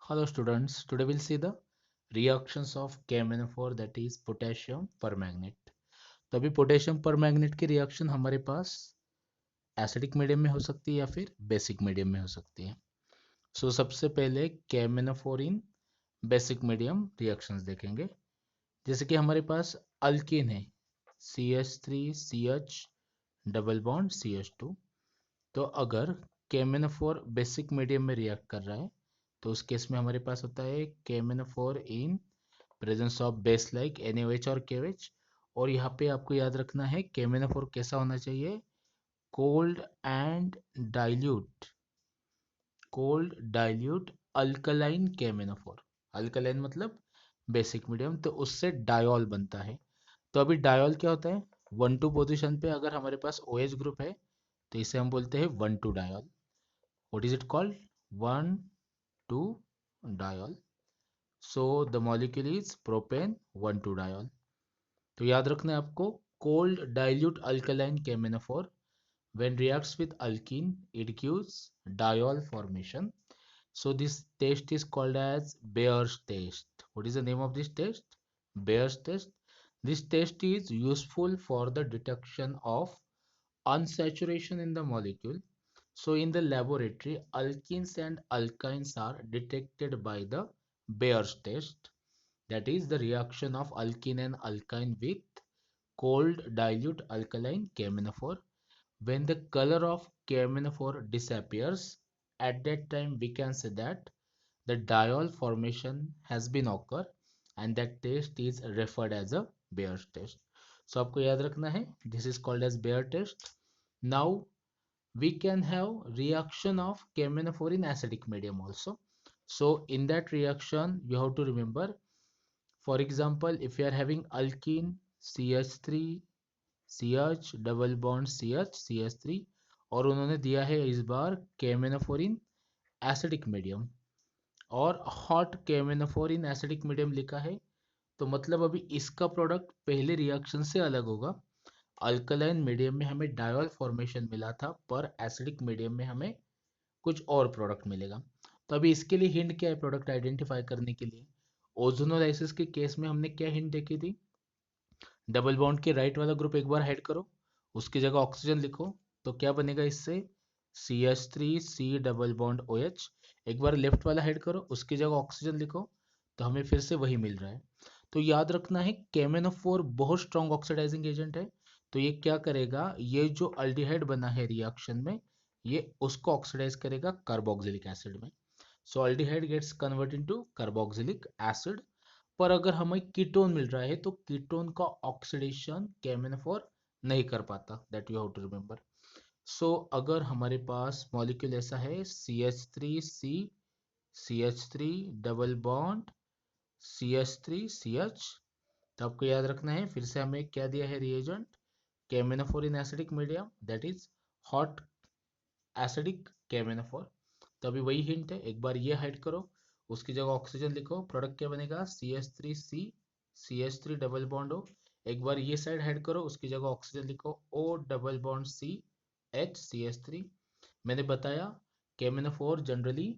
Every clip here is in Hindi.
Hello students, today we'll see the reactions of KMnO4 that is potassium permanganate। तो अभी पोटेशियम परमैंगनेट की रिएक्शन हमारे पास एसिडिक मीडियम में हो सकती है या फिर बेसिक मीडियम में हो सकती है। सबसे पहले KMnO4 इन बेसिक मीडियम रिएक्शंस देखेंगे। जैसे कि हमारे पास अल्कीन है CH3CH डबल बॉन्ड CH2। तो अगर KMnO4 बेसिक मीडियम में रिएक्ट कर रहा है तो उस केस में हमारे पास होता है KMnO4 in presence of base like NaOH और KOH। और यहाँ पे आपको याद रखना है KMnO4 कैसा होना चाहिए, cold and dilute, cold dilute alkaline KMnO4। Alkaline मतलब बेसिक मीडियम, तो उससे डायोल बनता है। तो अभी डायोल क्या होता है, 1,2 पोजीशन पे अगर हमारे पास OH ग्रुप है तो इसे हम बोलते हैं 1,2 diol. What is it called, 1,2 diol. So the molecule is propane 1,2 diol. तो याद रखना है आपको, cold dilute alkaline KMnO4 when reacts with alkene it gives diol formation. So this test is called as Bayer's test. What is the name of this test? Bayer's test. This test is useful for the detection of unsaturation in the molecule. So in the laboratory, alkenes and alkynes are detected by the Bayer's test. That is the reaction of alkene and alkyne with cold dilute alkaline KMnO4. When the color of KMnO4 disappears, at that time we can say that the diol formation has been occurred and that test is referred as a Bayer's test. So आपको याद रखना है, this is called as Bayer test. Now we can have reaction of KMnO4 in acidic medium also. So in that reaction you have to remember, for example if you are having alkene CH3 CH double bond CH3 और उन्होंने दिया है इस बार KMnO4 इन एसिडिक मीडियम और hot KMnO4 in acidic medium लिखा है, तो मतलब अभी इसका प्रोडक्ट पहले रिएक्शन से अलग होगा। अल्कलाइन मीडियम में हमें डायोल फॉर्मेशन मिला था पर एसिडिक मीडियम में हमें कुछ और प्रोडक्ट मिलेगा। तो अभी इसके लिए हिंट क्या है प्रोडक्ट आइडेंटिफाई करने के लिए, ओजोनोलाइसिस के केस में हमने क्या हिंट देखी थी, डबल बॉन्ड के राइट वाला ग्रुप एक बार हेड करो, उसकी जगह ऑक्सीजन लिखो, तो क्या बनेगा इससे CH3C डबल बॉन्ड OH। एक बार लेफ्ट वाला हेड करो, उसकी जगह ऑक्सीजन लिखो, तो हमें फिर से वही मिल रहा है। तो याद रखना है KMnO4 बहुत स्ट्रॉन्ग ऑक्सीडाइजिंग एजेंट है। तो ये क्या करेगा, ये जो अल्डिहाइड बना है रिएक्शन में ये उसको ऑक्सीडाइज करेगा कार्बोक्सिलिक एसिड में। So aldehyde gets convert into carboxylic acid. पर अगर हमें कीटोन मिल रहा है तो कीटोन का ऑक्सीडेशन KMnO4 नहीं कर पाता, that you have to remember. अगर हमारे पास मॉलिक्यूल ऐसा है CH3C डबल बॉन्ड CH3CH, तो आपको याद रखना है फिर से हमें क्या दिया है reagent, KMnO4 in acidic medium that is hot acidic KMnO4। तो अभी वही हिंट है, एक बार ये हाइड करो, उसकी जगह ऑक्सीजन लिखो, प्रोडक्ट क्या बनेगा CH3C डबल बॉन्ड हो। एक बार ये साइड हाइड करो, उसकी जगह ऑक्सीजन लिखो O डबल बॉन्ड CH3। मैंने बताया KMnO4 जनरली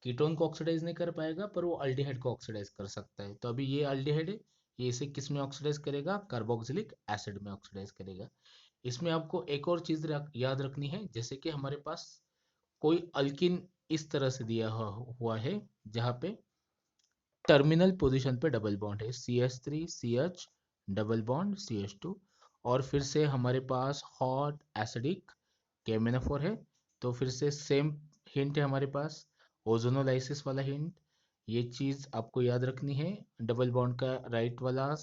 कीटोन को ऑक्सीडाइज नहीं कर पाएगा पर वो अल्डिहाइड को ऑक्सीडाइज कर सकता है। तो अभी ये अल्डिहाइड है, ये इसे किस में ऑक्सीडाइज करेगा, कार्बोक्सिलिक एसिड में ऑक्सीडाइज करेगा। इसमें आपको एक और चीज याद रखनी है, जैसे कि हमारे पास कोई अल्किन इस तरह से दिया हुआ है जहां पे टर्मिनल पोजीशन पे डबल बॉन्ड है CH3CH डबल बॉन्ड CH2, और फिर से हमारे पास हॉट एसिडिक KMnO4 है। तो फिर से सेम हिंट है हमारे पास, ओजोनोलाइसिस वाला हिंट। ये चीज आपको याद रखनी है, डबल बॉन्ड का राइट वाला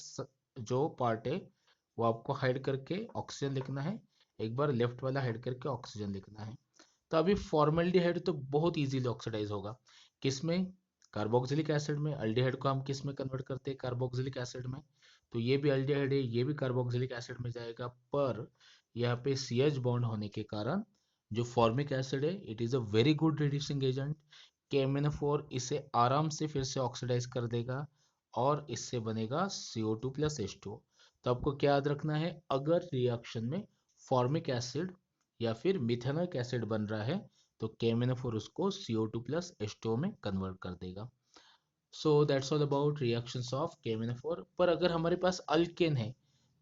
जो पार्ट है वो आपको हाइड करके ऑक्सीजन लिखना है, एक बार लेफ्ट वाला हाइड करके ऑक्सीजन लिखना है। तो अभी फॉर्मल्डिहाइड तो बहुत इजीली ऑक्सीडाइज होगा, किसमें, कार्बोक्सिलिक एसिड में। अल्डिहाइड को हम किस में कन्वर्ट करते हैं, कार्बोक्सिलिक एसिड में। तो ये भी अल्डिहाइड है, ये भी कार्बोक्सिलिक एसिड में जाएगा, पर यहाँ पे CH बॉन्ड होने के कारण जो फॉर्मिक एसिड है it is a very good reducing agent. KMnO4 इसे आराम से फिर से ऑक्सीडाइज कर देगा और इससे बनेगा CO2 प्लस H2O। तो आपको क्या याद रखना है, अगर रिएक्शन में फॉर्मिक एसिड या फिर मिथेनोइक एसिड बन रहा है तो KMnO4 उसको CO2 प्लस H2O में कन्वर्ट कर देगा। So that's all about reactions of KMnO4। पर अगर हमारे पास अल्केन है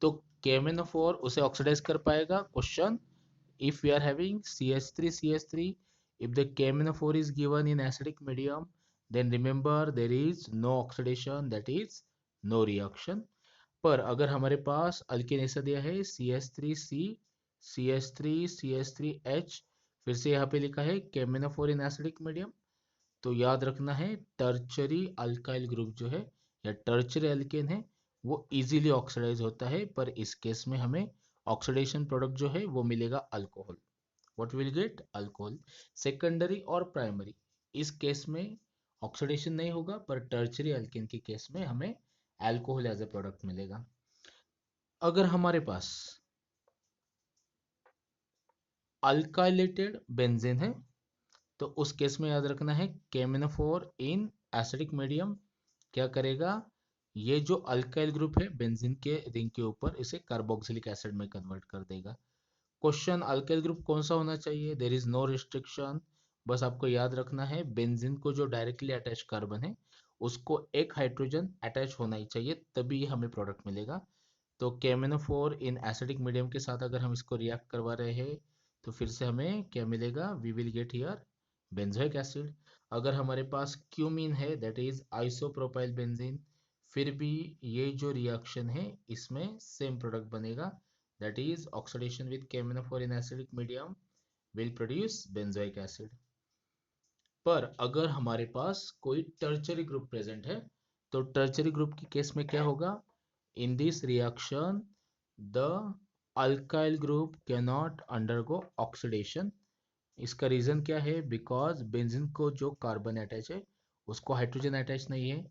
तो KMnO4 उसे ऑक्सीडाइज कर पाएगा? Question, if we are having CH3CH3, if the KMnO4 is given in acidic medium, then remember there is no oxidation, that is no reaction. पर अगर हमारे पास अल्केन ऐसा दिया है CH3C CH3CH3H, फिर से यहाँ पे लिखा है KMnO4 इन एसिडिक मीडियम, तो याद रखना है टर्चरी अल्काइल ग्रुप जो है या टर्चरी अल्केन है वो इजीली ऑक्सीडाइज होता है, पर इस केस में हमें ऑक्सीडेशन प्रोडक्ट जो है वो मिलेगा alcohol. What will get? Alcohol. Secondary और प्राइमरी, इस केस में ऑक्सीडेशन नहीं होगा, पर टर्चरी अल्केन के केस में हमें अल्कोहल एज ए प्रोडक्ट मिलेगा। अगर हमारे पास अल्काइलेटेड बेंजीन है तो उस केस में याद रखना है KMnO4 इन एसिडिक मीडियम क्या करेगा, ये जो अल्काइल ग्रुप है बेंजीन के रिंग के ऊपर इसे कार्बोक्सिलिक एसिड में कन्वर्ट कर देगा। क्वेश्चन, अल्काइल ग्रुप कौन सा होना चाहिए? देयर इज नो रिस्ट्रिक्शन, बस आपको याद रखना है बेंजीन को जो डायरेक्टली अटैच कार्बन है उसको एक हाइड्रोजन अटैच होना ही चाहिए, तभी ये हमें प्रोडक्ट मिलेगा। तो KMnO4 इन एसिडिक मीडियम के साथ अगर हम इसको रिएक्ट करवा रहे हैं तो फिर से हमें क्या मिलेगा? We will get here benzoic acid. अगर हमारे पास क्यूमीन है दैट इज आइसोप्रोपाइल बेंजीन, फिर भी ये जो रिएक्शन है इसमें सेम प्रोडक्ट बनेगा, that is oxidation with KMnO4 in acidic medium will produce benzoic acid. पर अगर हमारे पास कोई टर्चरी ग्रुप प्रेजेंट है तो टर्चरी ग्रुप की केस में क्या होगा? In this reaction the alkyl group can not undergo oxidation. इसका रीजन क्या है? बिकॉज बेंजीन को जो कार्बन अटैच है उसको हाइड्रोजन अटैच नहीं है।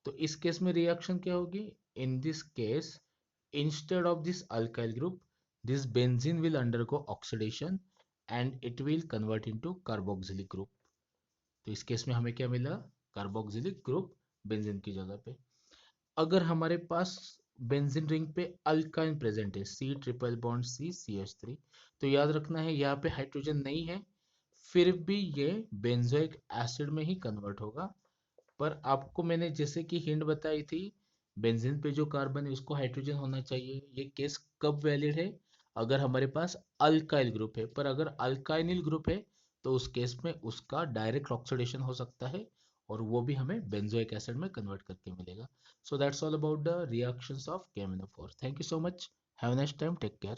तो इस केस में रिएक्शन क्या होगी? In this case instead of this alkyl group this benzene will undergo oxidation and it will convert into carboxylic group. तो इस केस में हमें क्या मिला? कार्बोक्सिलिक ग्रुप बेंजीन की जगह पे। अगर हमारे पास बेंजीन रिंग पे अल्काइन प्रेजेंट है C triple bond C CH3, तो याद रखना है यहाँ पे हाइड्रोजन नहीं है, फिर भी ये बेंजोइक एसिड में ही कन्वर्ट होगा। पर आपको मैंने जैसे कि हिंट बताई थी बेंजीन पे जो कार्बन है उसको हाइड्रोजन होना चाहिए। ये केस कब वैलिड है? अगर हमारे पास अल्काइल ग्रुप है, पर अगर अल्काइनिल ग्रुप है तो उस केस में उसका डायरेक्ट ऑक्सीडेशन हो सकता है और वो भी हमें बेंजोइक एसिड में कन्वर्ट करके मिलेगा। So that's all about the reactions of KMnO4. Thank you so much. Have a nice time. Take care.